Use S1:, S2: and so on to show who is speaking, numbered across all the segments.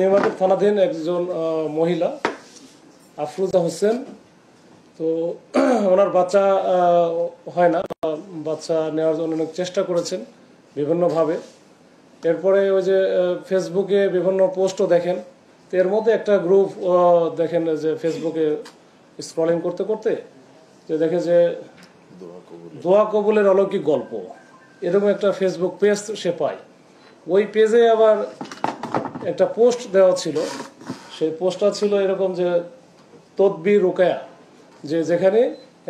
S1: New Market থানাধীন একজন মহিলা আফরোজা হোসেন। তো ওনার বাচ্চা হয় না, বাচ্চা নেওয়ার জন্য অনেক চেষ্টা করেছেন বিভিন্নভাবে। এরপরে ওই যে ফেসবুকে বিভিন্ন পোস্টও দেখেন, তো এর মধ্যে একটা গ্রুপ দেখেন যে ফেসবুকে স্ক্রলিং করতে করতে যে দেখে যে দোয়া কবুলের অলৌকিক গল্প, এরকম একটা ফেসবুক পেজ সে পায়। ওই পেজে আবার একটা পোস্ট দেওয়া ছিল, সেই পোস্টটা ছিল এরকম যে তদবির রুকায়া, যে যেখানে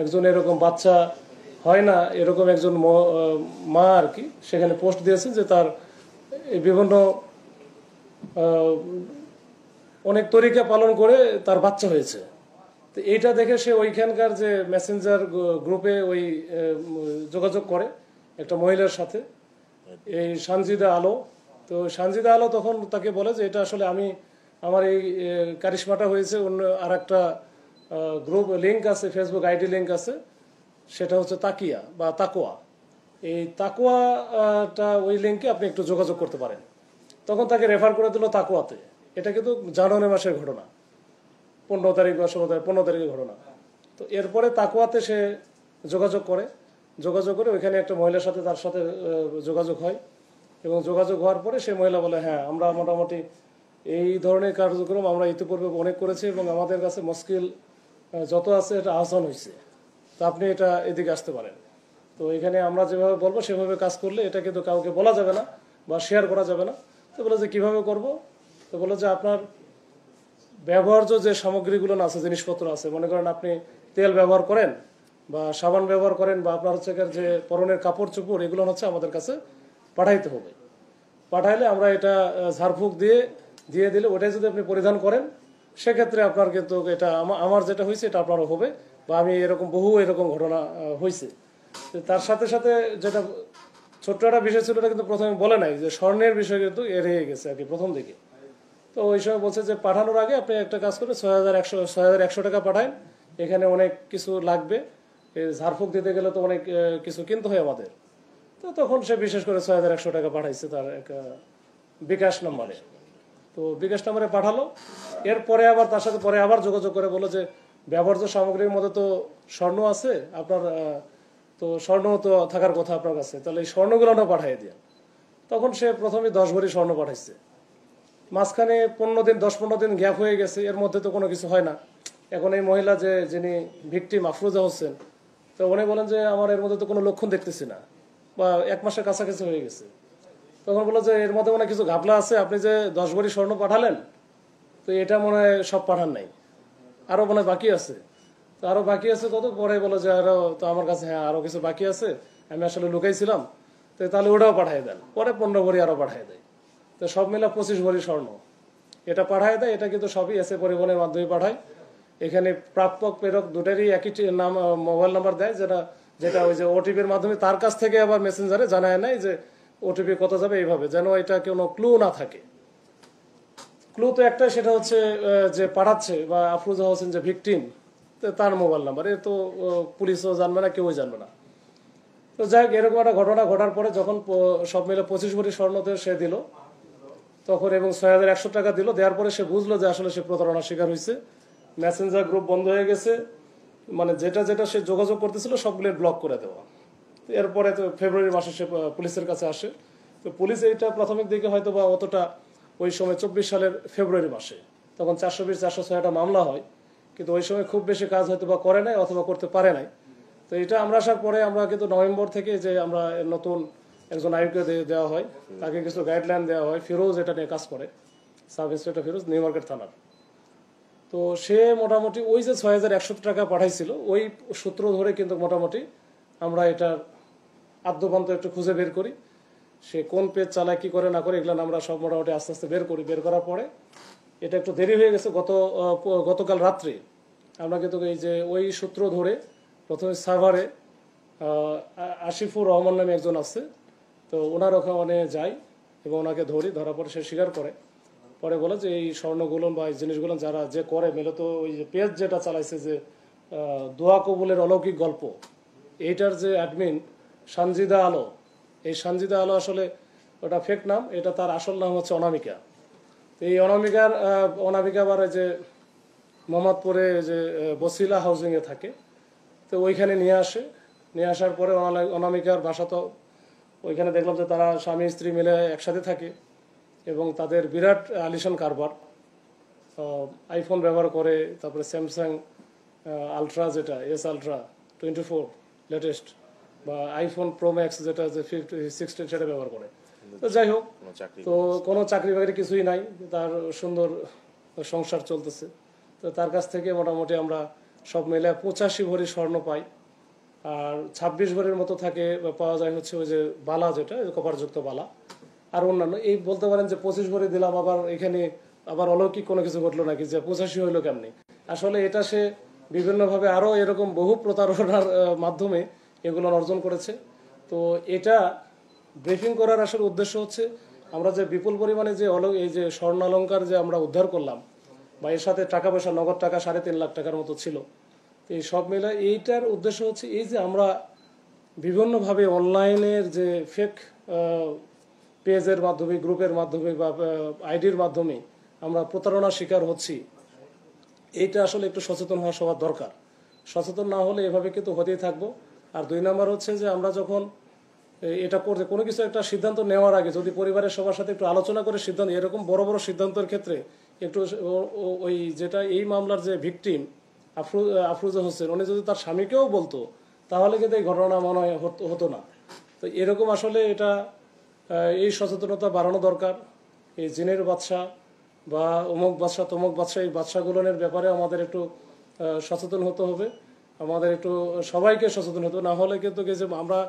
S1: একজন এরকম বাচ্চা হয় না এরকম একজন মা আর কি, সেখানে পোস্ট দিয়েছেন যে তার বিভিন্ন অনেক তরিকা পালন করে তার বাচ্চা হয়েছে। তো এইটা দেখে সে ওইখানকার যে মেসেঞ্জার গ্রুপে ওই যোগাযোগ করে একটা মহিলার সাথে, এই সানজিদা আলো। তো সানজিদা আলো তখন তাকে বলে যে এটা আসলে আমার এই কারিশমাটা হয়েছে অন্য আর একটা গ্রুপ লিঙ্ক আছে, ফেসবুক আইডি লিঙ্ক আছে, সেটা হচ্ছে তাকিয়া বা তাকোয়া। এই তাকোয়াটা ওই লিঙ্কে আপনি একটু যোগাযোগ করতে পারেন। তখন তাকে রেফার করে দিল তাকোয়াতে। এটা কিন্তু জানুয়ারি মাসের ঘটনা, 15 তারিখ বা 16 তারিখ 15 তারিখের ঘটনা। তো এরপরে তাকোয়াতে সে যোগাযোগ করে ওইখানে একটা মহিলার সাথে তার সাথে যোগাযোগ হয়, এবং যোগাযোগ হওয়ার পরে সেই মহিলা বলে হ্যাঁ আমরা মোটামুটি এই ধরনের কার্যক্রম আমরা ইতিপূর্বে অনেক করেছি এবং আমাদের কাছে মুশকিল যত আছে এটা আহসান হয়েছে, তো আপনি এটা এদিকে আসতে পারেন। তো এখানে আমরা যেভাবে বলবো সেভাবে কাজ করলে এটা কিন্তু কাউকে বলা যাবে না বা শেয়ার করা যাবে না। তো বলে যে কীভাবে করব, তো বলে যে আপনার ব্যবহার্য যে সামগ্রীগুলো আছে, জিনিসপত্র আছে, মনে করেন আপনি তেল ব্যবহার করেন বা সাবান ব্যবহার করেন বা আপনার হচ্ছে যে পরনের কাপড় চোপড়, এগুলো হচ্ছে আমাদের কাছে পাঠাইতে হবে। পাঠাইলে আমরা এটা ঝাড়ফুঁক দিয়ে দিলে ওটাই যদি আপনি পরিধান করেন, সেক্ষেত্রে আপনার কিন্তু এটা আমার যেটা হয়েছে এটা আপনারও হবে, বা আমি বহু এরকম ঘটনা হয়েছে। তার সাথে সাথে যেটা ছোট্ট একটা বিষয় ছিল, এটা কিন্তু প্রথমে বলে নাই যে স্বর্ণের বিষয় কিন্তু এড়িয়ে গেছে আর কি প্রথম দিকে। তো ওই সময় বলছে যে পাঠানোর আগে আপনি একটা কাজ করে 6100 টাকা পাঠান, এখানে অনেক কিছু লাগবে, ঝাড়ফুঁক দিতে গেলে তো অনেক কিছু কিনতে হয় আমাদের। তো তখন সে বিশেষ করে 6100 টাকা পাঠাইছে তার একটা বিকাশ নম্বরে। তো বিকাশ নম্বরে পাঠালো। এরপরে আবার তার সাথে পরে আবার যোগাযোগ করে বলো যে ব্যবহার্য সামগ্রীর মধ্যে তো স্বর্ণ আছে আপনার, তো স্বর্ণ তো থাকার কথা আপনার কাছে, তাহলে এই স্বর্ণগুলো পাঠিয়ে দিয়ে। তখন সে প্রথমে 10 ভরি স্বর্ণ পাঠাইছে। মাঝখানে 10-15 দিন গ্যাপ হয়ে গেছে, এর মধ্যে তো কোনো কিছু হয় না। এখন এই মহিলা যিনি ভিকটিম আফরোজা হোসেন, তো উনি বলেন যে আমার এর মধ্যে তো কোনো লক্ষণ দেখতেছি না, বা 1 মাসের কাছাকাছি হয়ে গেছে। তখন বললো যে এর মধ্যে মনে কিছু ঘাপলা আছে, আপনি যে 10 ভরি স্বর্ণ পাঠালেন, তো এটা মনে হয় সব পাঠান নাই, আরো মনে হয় বাকি আছে। তো আরো বাকি আছে কত, পরে বলো যে আরো তো আমার কাছে হ্যাঁ আরো কিছু বাকি আছে, আমি আসলে লুকাইছিলাম, তো তাহলে ওটাও পাঠিয়ে দেন। পরে 15 ভরি আরো পাঠিয়ে দেয়। তো সব মিলা 25 ভরি স্বর্ণ এটা পাঠায় দেয়। এটা কিন্তু সবই এসে পরিবহনের মাধ্যমে পাঠায়। এখানে প্রাপক প্রেরক দুটারই একই নাম, মোবাইল নাম্বার দেয়, যেটা ওই যে ওটিপির মাধ্যমে তার কাছ থেকে আবার মেসেঞ্জারে জানায় নাই যে ওটিপি কত যাবে, এইভাবে যেন এটা কোনো ক্লু না থাকে। ক্লু তো একটাই, সেটা হচ্ছে যে পাঠাচ্ছে বা আফরোজা হোসেন যে ভিকটিম, তার মোবাইল নাম্বার, এ তো পুলিশও জানবে না, কেউই জানবে না। তো যাই হোক, এরকম একটা ঘটনা ঘটার পরে যখন সব মিলে 25 ভরি স্বর্ণতে সে দিল তখন, এবং 6100 টাকা দিল, দেওয়ার পরে সে বুঝলো যে আসলে সে প্রতারণার শিকার হয়েছে। মেসেঞ্জার গ্রুপ বন্ধ হয়ে গেছে, মানে যেটা সে যোগাযোগ করতেছিল সবগুলো ব্লক করে দেওয়া। এরপরে তো ফেব্রুয়ারি মাসে সে পুলিশের কাছে আসে। তো পুলিশ এইটা প্রাথমিক দিকে হয়তো বা অতটা, ওই সময় 24 সালের ফেব্রুয়ারি মাসে তখন 420-406 মামলা হয়, কিন্তু ওই সময় খুব বেশি কাজ হয়তো বা করে নাই অথবা করতে পারে নাই। তো এটা আমরা আসার পরে আমরা কিন্তু নভেম্বর থেকে যে আমরা নতুন একজন আইনকে দেওয়া হয়, তাকে কিছু গাইডলাইন দেওয়া হয়। ফিরোজ এটা নিয়ে কাজ করে, সাব ইন্সপেক্টর ফিরোজ, নিউমার্কেট থানার। তো সে মোটামুটি ওই যে 6100 টাকা পাঠাইছিল, ওই সূত্র ধরে কিন্তু মোটামুটি আমরা এটার আদ্যপান্ত একটু খুঁজে বের করি। সে কোন পেজ চালায়, কি করে না করে, এগুলো আমরা সব মোটামুটি আস্তে আস্তে বের করি। বের করার পরে এটা একটু দেরি হয়ে গেছে, গতকাল রাত্রে আমরা কিন্তু এই যে ওই সূত্র ধরে প্রথমে সার্ভারে আশিফুর রহমান নামে একজন আছে, তো ওনার ওখানে যাই এবং ওনাকে ধরার পরে সে স্বীকার করে। পরে বলে যে এই স্বর্ণগুলো বা এই জিনিসগুলো যে করে মূলত ওই যে পেজ যেটা চালাইছে যে দোয়া কবুলের অলৌকিক গল্প, এইটার যে অ্যাডমিন সানজিদা আলো, এই সানজিদা আলো আসলে ওটা ফেক নাম, এটা তার আসল নাম হচ্ছে অনামিকা। তো এই অনামিকা আবার যে মোহাম্মদপুরে যে বসিলা হাউজিংয়ে থাকে, তো ওইখানে নিয়ে আসার পরে অনামিকার বাসা তো ওইখানে দেখলাম যে তারা স্বামী স্ত্রী মিলে একসাথে থাকে এবং তাদের বিরাট আলিশান কারবার, আইফোন ব্যবহার করে, তারপরে স্যামসাং আলট্রা যেটা আলট্রা 24 লেটেস্ট, বা আইফোন প্রো ম্যাক্স যেটা যে 16 সেটা ব্যবহার করে। তো যাই হোক, তো কোনো চাকরি বাকরি কিছুই নাই, তার সুন্দর সংসার চলতেছে। তো তার কাছ থেকে মোটামুটি আমরা সব মিলে 85 ভরি স্বর্ণ পাই, আর 26 ভরির মতো থাকে পাওয়া যায় হচ্ছে ওই যে বালা, যেটা কপারযুক্ত বালা, আর অন্যান্য এই বলতে পারেন যে 25 ভরি দিলাম, আবার এখানে আবার অলৌকিক কোনো কিছু ঘটলো নাকি যে 85 হইলো কেমনি। আসলে এটা সে বিভিন্নভাবে আরও এরকম বহু প্রতারণার মাধ্যমে এগুলো অর্জন করেছে। তো এটা ব্রিফিং করার আসলে উদ্দেশ্য হচ্ছে আমরা যে বিপুল পরিমাণে যে এই যে স্বর্ণ অলঙ্কার যে আমরা উদ্ধার করলাম, বা এর সাথে টাকা পয়সা, নগদ টাকা 3.5 লাখ টাকার মতো ছিল। তো এই সব মিলে এইটার উদ্দেশ্য হচ্ছে এই যে আমরা বিভিন্নভাবে অনলাইনের যে ফেক পেজের মাধ্যমে, গ্রুপের মাধ্যমে বা আইডির মাধ্যমে আমরা প্রতারণার শিকার হচ্ছি, এইটা আসলে একটু সচেতন হওয়া সবার দরকার। সচেতন না হলে এভাবে কিন্তু হতেই থাকবো। আর 2 নম্বর হচ্ছে যে আমরা যখন এটা করতে কোনো কিছু একটা সিদ্ধান্ত নেওয়ার আগে যদি পরিবারের সবার সাথে একটু আলোচনা করে সিদ্ধান্ত, এরকম বড় বড় সিদ্ধান্তের ক্ষেত্রে একটু ওই যেটা এই মামলার যে ভিকটিম আফরোজা হোসেন, উনি যদি তার স্বামীকেও বলতো তাহলে কিন্তু এই ঘটনা মনে হয় হতো না। তো এরকম আসলে এটা এই সচেতনতা বাড়ানো দরকার। এই জিনের বাদশা বা অমুক বাদশা তমুক বাদশা, এই বাদশাগুলোনের ব্যাপারে আমাদের একটু সচেতন হতে হবে, আমাদের একটু সবাইকে সচেতন হতে হবে। না হলে কিন্তু আমরা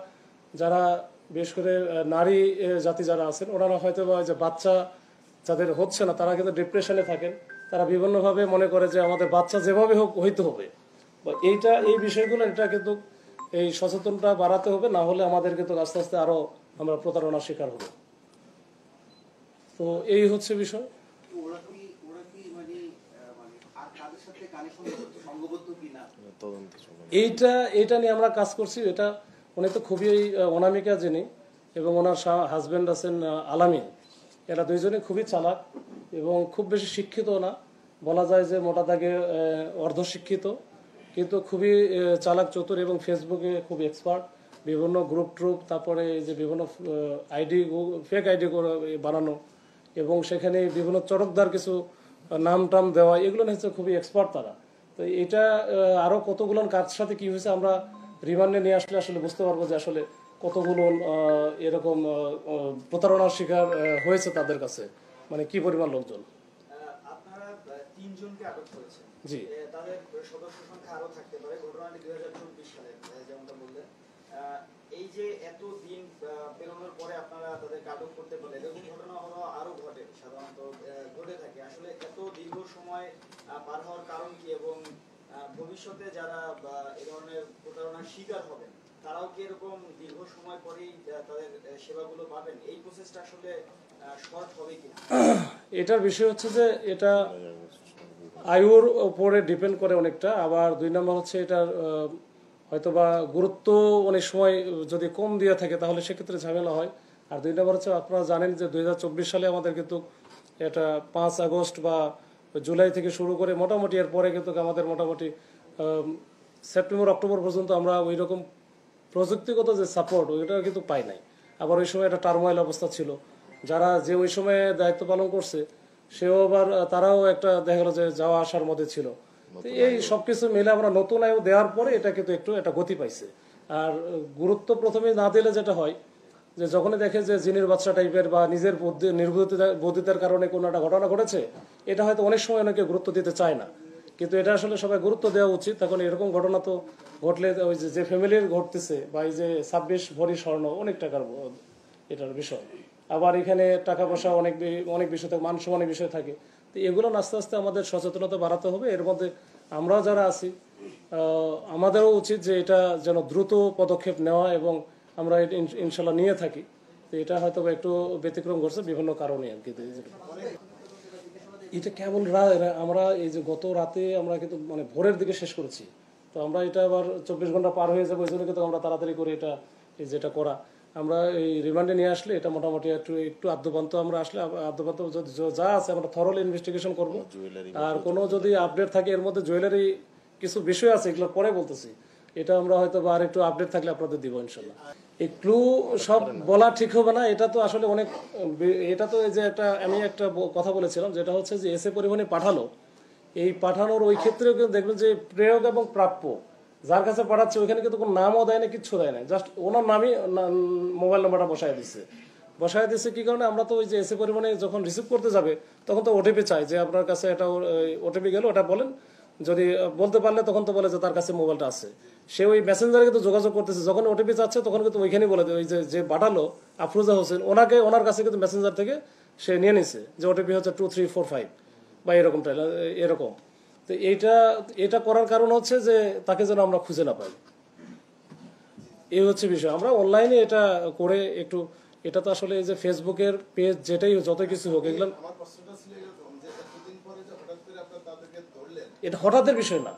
S1: যারা বিশেষ করে নারী জাতি যারা আছেন, ওনারা হয়তো বা যে বাচ্চা যাদের হচ্ছে না তারা কিন্তু ডিপ্রেশনে থাকেন, তারা বিভিন্নভাবে মনে করে যে আমাদের বাচ্চা যেভাবে হোক হইতে হবে, বা এই বিষয়গুলো এটা কিন্তু এই সচেতনতা বাড়াতে হবে, না হলে আমাদের কিন্তু আস্তে আস্তে আরো আমরা প্রতারণার শিকার হব। তো এই হচ্ছে বিষয়। এইটা নিয়ে আমরা কাজ করছি। এটা উনি তো খুবই অনামিকা যিনি এবং ওনার হাজবেন্ড আছেন আলামিন, এরা দুইজনে খুবই চালাক এবং খুব বেশি শিক্ষিত না, বলা যায় যে মোটা দাগে অর্ধশিক্ষিত, কিন্তু খুবই চালাক চতুর এবং ফেসবুকে খুব এক্সপার্ট। বিভিন্ন গ্রুপ তারপরে যে বিভিন্ন আইডি, ফেক আইডি বানানো এবং সেখানে বিভিন্ন চরকদার কিছু নাম টাম দেওয়া, এগুলো হচ্ছে খুবই এক্সপার্ট তারা। তো এটা আরো কতগুলো কার সাথে কি হয়েছে আমরা রিমান্ডে নিয়ে আসলে বুঝতে পারবো যে আসলে কতগুলো এরকম প্রতারণার শিকার হয়েছে তাদের কাছে, মানে কি পরিমাণ লোকজন।
S2: আপনারা 3 জনকে আটক করেছেন,
S1: জি,
S2: তাদের সদস্য সংখ্যা আরো থাকতে পারে। ঘটনাটি 2024 সালে, যেমনটা বললেন। এই যে এত দিন পেরোনোর পরে আপনারা তাদেরকে আটক করতে পারলেন, এরকম ঘটনা আরো ঘটে, সাধারণত ঘটে থাকে। আসলে এত দীর্ঘ সময় পার হওয়ার কারণ কি, এবং ভবিষ্যতে যারা এই ধরনের প্রতারণার শিকার হবেন তারাও কি এরকম দীর্ঘ সময় পরেই তাদের সেবাগুলো পাবেন? এই প্রসেসটা আসলে শর্ট হবে কিনা?
S1: এটার বিষয় হচ্ছে যে এটা আয়ুর উপরে ডিপেন্ড করে অনেকটা। আবার 2 নম্বর হচ্ছে এটার হয়তোবা গুরুত্ব অনেক সময় যদি কম দিয়ে থাকে তাহলে সেক্ষেত্রে ঝামেলা হয়। আর 2 নম্বর হচ্ছে আপনারা জানেন যে 2024 সালে আমাদের কিন্তু এটা 5 আগস্ট বা জুলাই থেকে শুরু করে মোটামুটি এরপরে কিন্তু আমাদের মোটামুটি সেপ্টেম্বর অক্টোবর পর্যন্ত আমরা ওই রকম প্রযুক্তিগত যে সাপোর্ট ওইটা কিন্তু পাই নাই। আবার ওই সময় একটা টার্মোয়াইল অবস্থা ছিল, যারা যে ওই সময়ে দায়িত্ব পালন করছে সেও আবার তারাও একটা দেখা গেল যে যাওয়া আসার মধ্যে ছিল। এই সবকিছু মিলে আমরা নতুন আয়ু দেওয়ার পরে এটা কিন্তু একটু একটা গতি পাইছে। আর গুরুত্ব প্রথমে না দিলে যেটা হয় যে যখনই দেখে যে জিনের বাচ্চা টাইপের বা নিজের বুদ্ধিতার কারণে কোনো একটা ঘটনা ঘটেছে, এটা হয়তো অনেক সময় অনেকে গুরুত্ব দিতে চায় না, কিন্তু এটা আসলে সবাই গুরুত্ব দেওয়া উচিত। তখন এরকম ঘটনা তো ঘটলে ওই যে ফ্যামিলির ঘটতেছে, বা এই যে 26 ভরি স্বর্ণ অনেক টাকার এটার বিষয়, আবার এখানে টাকা পয়সা অনেক বিষয় থাকে, মান সম্মানের বিষয় থাকে। তো এগুলো আস্তে আস্তে আমাদের সচেতনতা বাড়াতে হবে। এর মধ্যে আমরা যারা আছি আমাদেরও উচিত যে এটা যেন দ্রুত পদক্ষেপ নেওয়া, এবং আমরা ইনশাল্লাহ নিয়ে থাকি। তো এটা হয়তো একটু ব্যতিক্রম ঘটছে বিভিন্ন কারণে আর কি। এটা কেবল আমরা এই যে গত রাতে আমরা কিন্তু মানে ভোরের দিকে শেষ করেছি, তো আমরা এটা আবার 24 ঘন্টা পার হয়ে যাবো, এই জন্য কিন্তু আমরা তাড়াতাড়ি করে এটা যেটা করা। আমরা এই রিমান্ডে নিয়ে আসলে এটা মোটামুটি একটু আদ্যপান্ত আমরা আসলে আদ্যপান্ত যা আছে আমরা থরল ইনভেস্টিগেশন করব। আর কোনো যদি আপডেট থাকে এর মধ্যে জুয়েলারি কিছু বিষয় আছে এগুলো পরে বলতেছি, এটা আমরা হয়তো বা আর একটু আপডেট থাকলে আপনাদের দিব ইনশাল্লাহ। এই ক্লু সব বলা ঠিক হবে না, এটা তো আসলে অনেক, এটা তো এই যে আমি একটা কথা বলেছিলাম যেটা হচ্ছে যে এসএ পরিবহনে পাঠালো, এই পাঠানোর ওই ক্ষেত্রে দেখবেন যে প্রেরক এবং প্রাপ্য যার কাছে পাঠাচ্ছে ওইখানে কিন্তু কোনো নামও দেয় না, কিচ্ছু দেয় না, জাস্ট ওনার নামই মোবাইল নাম্বারটা বসায় দিচ্ছে কি কারণে, আমরা তো ওই যে এসএ পরিবহনে যখন রিসিভ করতে যাবে তখন তো ওটিপি চাই যে আপনার কাছে এটা ওটিপি গেল ওটা বলেন, যদি বলতে পারলে তখন তো বলে যে তার কাছে মোবাইলটা আছে, সে ওই মেসেঞ্জারে কিন্তু যোগাযোগ করতেছে, যখন ওটিপি চাচ্ছে তখন কিন্তু ওইখানেই বলে দেয়, ওই যে পাঠালো আফরোজা হোসেন ওনার কাছে কিন্তু মেসেঞ্জার থেকে সে নিয়ে নিছে যে ওটিপি হচ্ছে 2345 বা এরকম। তো এটা করার কারণ হচ্ছে যে তাকে যেন আমরা খুঁজে না পাই, এই হচ্ছে বিষয়। আমরা অনলাইনে এটা করে একটু, এটা তো আসলে এই যে ফেসবুকের পেজ যেটাই যত কিছু হোক এগুলো এটা হঠাৎের বিষয় না,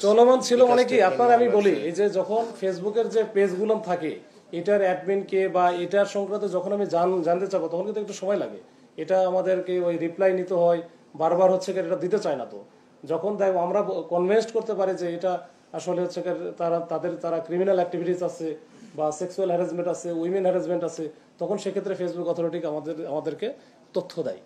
S1: চলমান ছিল অনেকেই। আপনার আমি বলি এই যে যখন ফেসবুকের যে পেজগুলো থাকে এটার অ্যাডমিন কে বা এটার সংক্রান্ত যখন আমি জানতে চাবো তখন কিন্তু একটু সময় লাগে, এটা আমাদেরকে ওই রিপ্লাই নিতে হয়, বারবার হচ্ছে এটা দিতে চায় না। তো যখন দেখো আমরা কনভিন্স করতে পারি যে এটা আসলে হচ্ছে তারা ক্রিমিনাল অ্যাক্টিভিটিস আছে বা সেক্সুয়াল হ্যারাসমেন্ট আছে, উইমেন হ্যারাসমেন্ট আছে, তখন সেক্ষেত্রে ফেসবুক অথরিটি আমাদেরকে তথ্য দেয়।